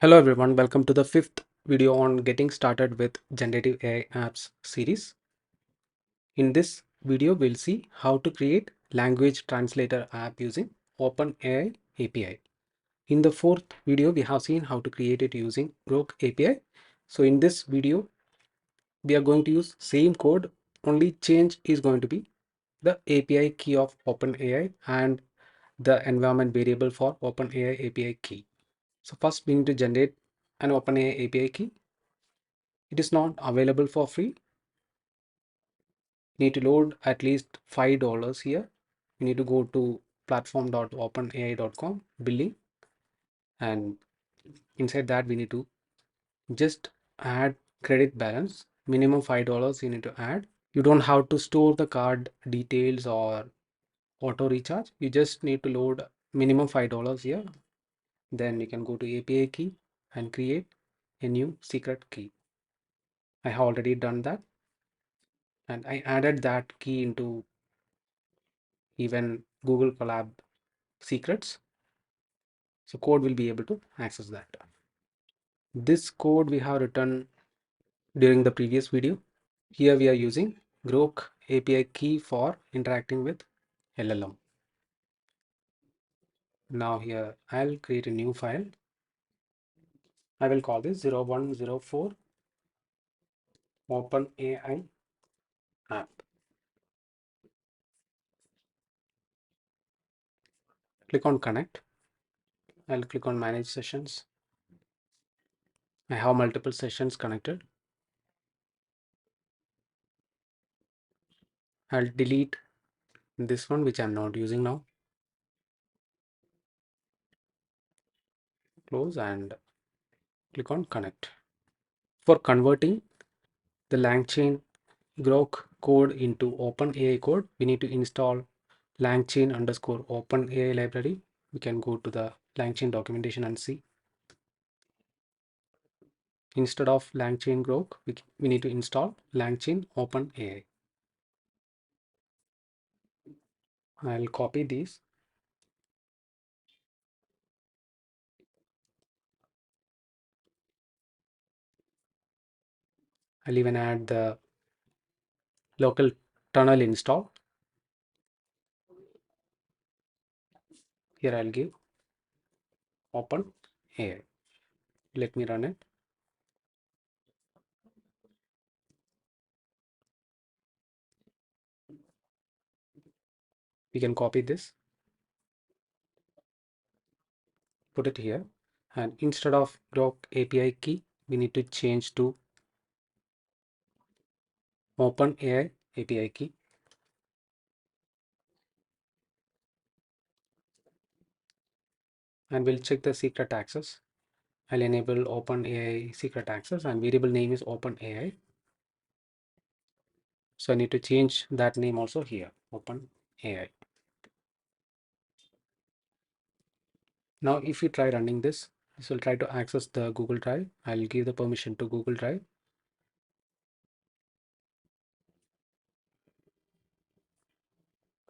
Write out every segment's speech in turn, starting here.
Hello everyone, welcome to the fifth video on getting started with generative AI apps series. In this video, we'll see how to create language translator app using OpenAI API. In the fourth video, we have seen how to create it using GroQ API. So in this video, we are going to use same code, only change is going to be the API key of OpenAI and the environment variable for OpenAI API key. So first we need to generate an OpenAI API key. It is not available for free. You need to load at least $5 here. You need to go to platform.openai.com billing, and inside that we need to just add credit balance. Minimum $5 you need to add. You don't have to store the card details or auto recharge. You just need to load minimum $5 here. Then you can go to API key and create a new secret key. I have already done that, and I added that key into even Google Colab secrets. So code will be able to access that. This code we have written during the previous video. Here we are using GroQ API key for interacting with LLM. Now here I'll create a new file. I will call this 0104 OpenAI app. Click on connect. I'll click on manage sessions. I have multiple sessions connected. I'll delete this one which I'm not using now. Close and click on connect. For converting the LangChain GroQ code into OpenAI code, we need to install LangChain underscore OpenAI library. We can go to the LangChain documentation and see. Instead of LangChain GroQ, we need to install LangChain OpenAI. I'll copy these. I'll even add the local tunnel install. Here I'll give OpenAI. Let me run it. We can copy this, put it here, and instead of GroQ API key, we need to change to OpenAI API key. And we'll check the secret access. I'll enable OpenAI secret access and variable name is OpenAI. So I need to change that name also here, OpenAI. Now, if you try running this will try to access the Google Drive. I'll give the permission to Google Drive.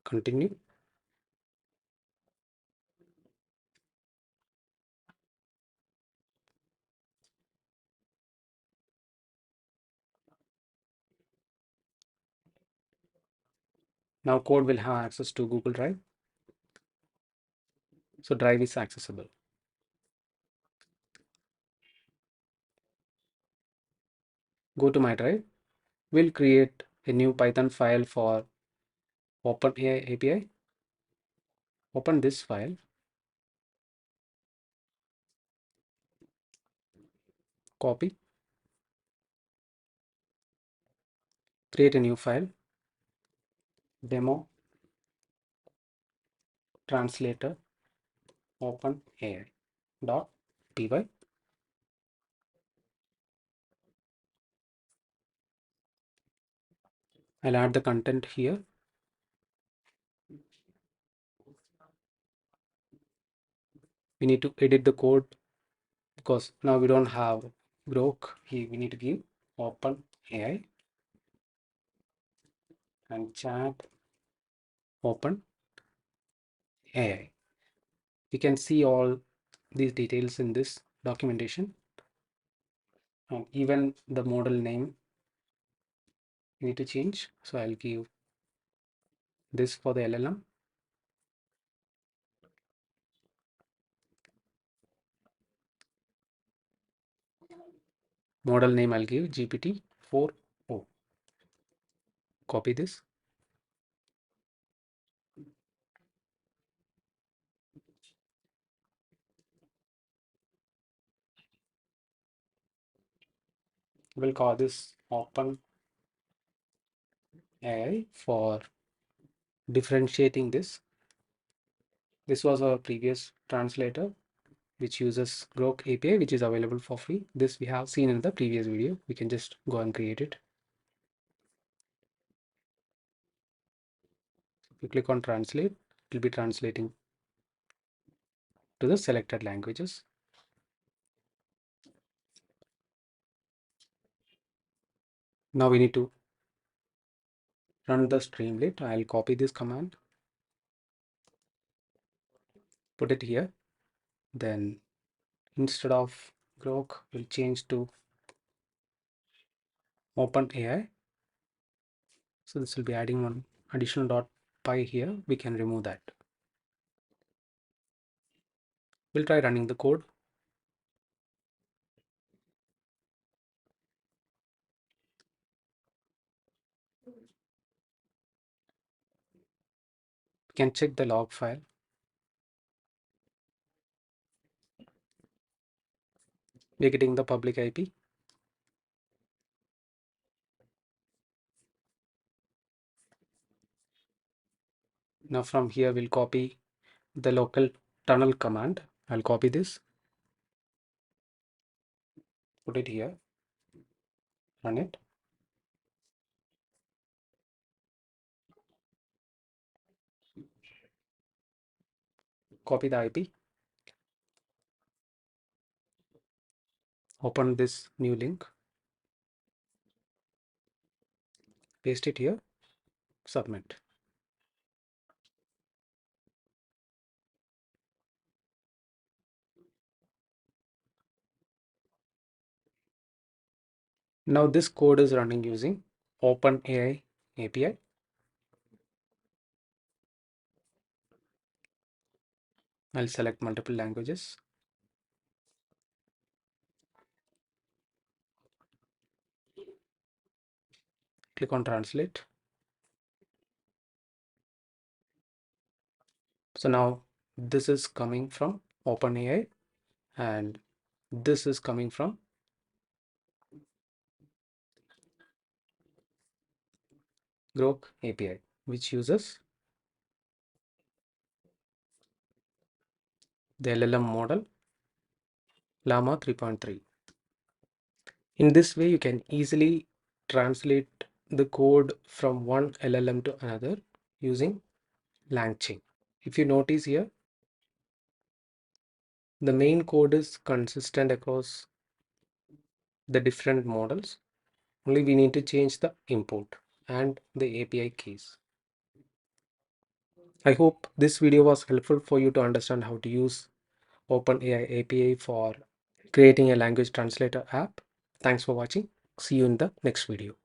Continue. Now code will have access to Google Drive. So Drive is accessible. Go to MyDrive. We'll create a new Python file for OpenAI API. Open this file. Copy. Create a new file. Demo translator OpenAI.py. I'll add the content here. We need to edit the code because now we don't have GroQ. Here we need to give OpenAI and ChatOpenAI. We can see all these details in this documentation, and even the model name you need to change. So I'll give this for the LLM. Model name I'll give GPT-4o. Copy this. We'll call this OpenAI for differentiating this. This was our previous translator, which uses GroQ API, which is available for free. This we have seen in the previous video. We can just go and create it. If you click on translate, it will be translating to the selected languages. Now we need to run the streamlit. I'll copy this command, put it here. Then instead of GroQ, we'll change to OpenAI. So this will be adding one additional .py here. We can remove that. We'll try running the code. We can check the log file. We're getting the public IP. Now from here, we'll copy the local tunnel command. I'll copy this, put it here, run it. Copy the IP. Open this new link. Paste it here, submit. Now this code is running using OpenAI API. I'll select multiple languages. Click on translate. So now this is coming from OpenAI and this is coming from GroQ API, which uses the LLM model Llama 3.3. In this way, you can easily translate the code from one LLM to another using LangChain. If you notice here, the main code is consistent across the different models. Only we need to change the import and the API keys. I hope this video was helpful for you to understand how to use OpenAI API for creating a language translator app. Thanks for watching. See you in the next video.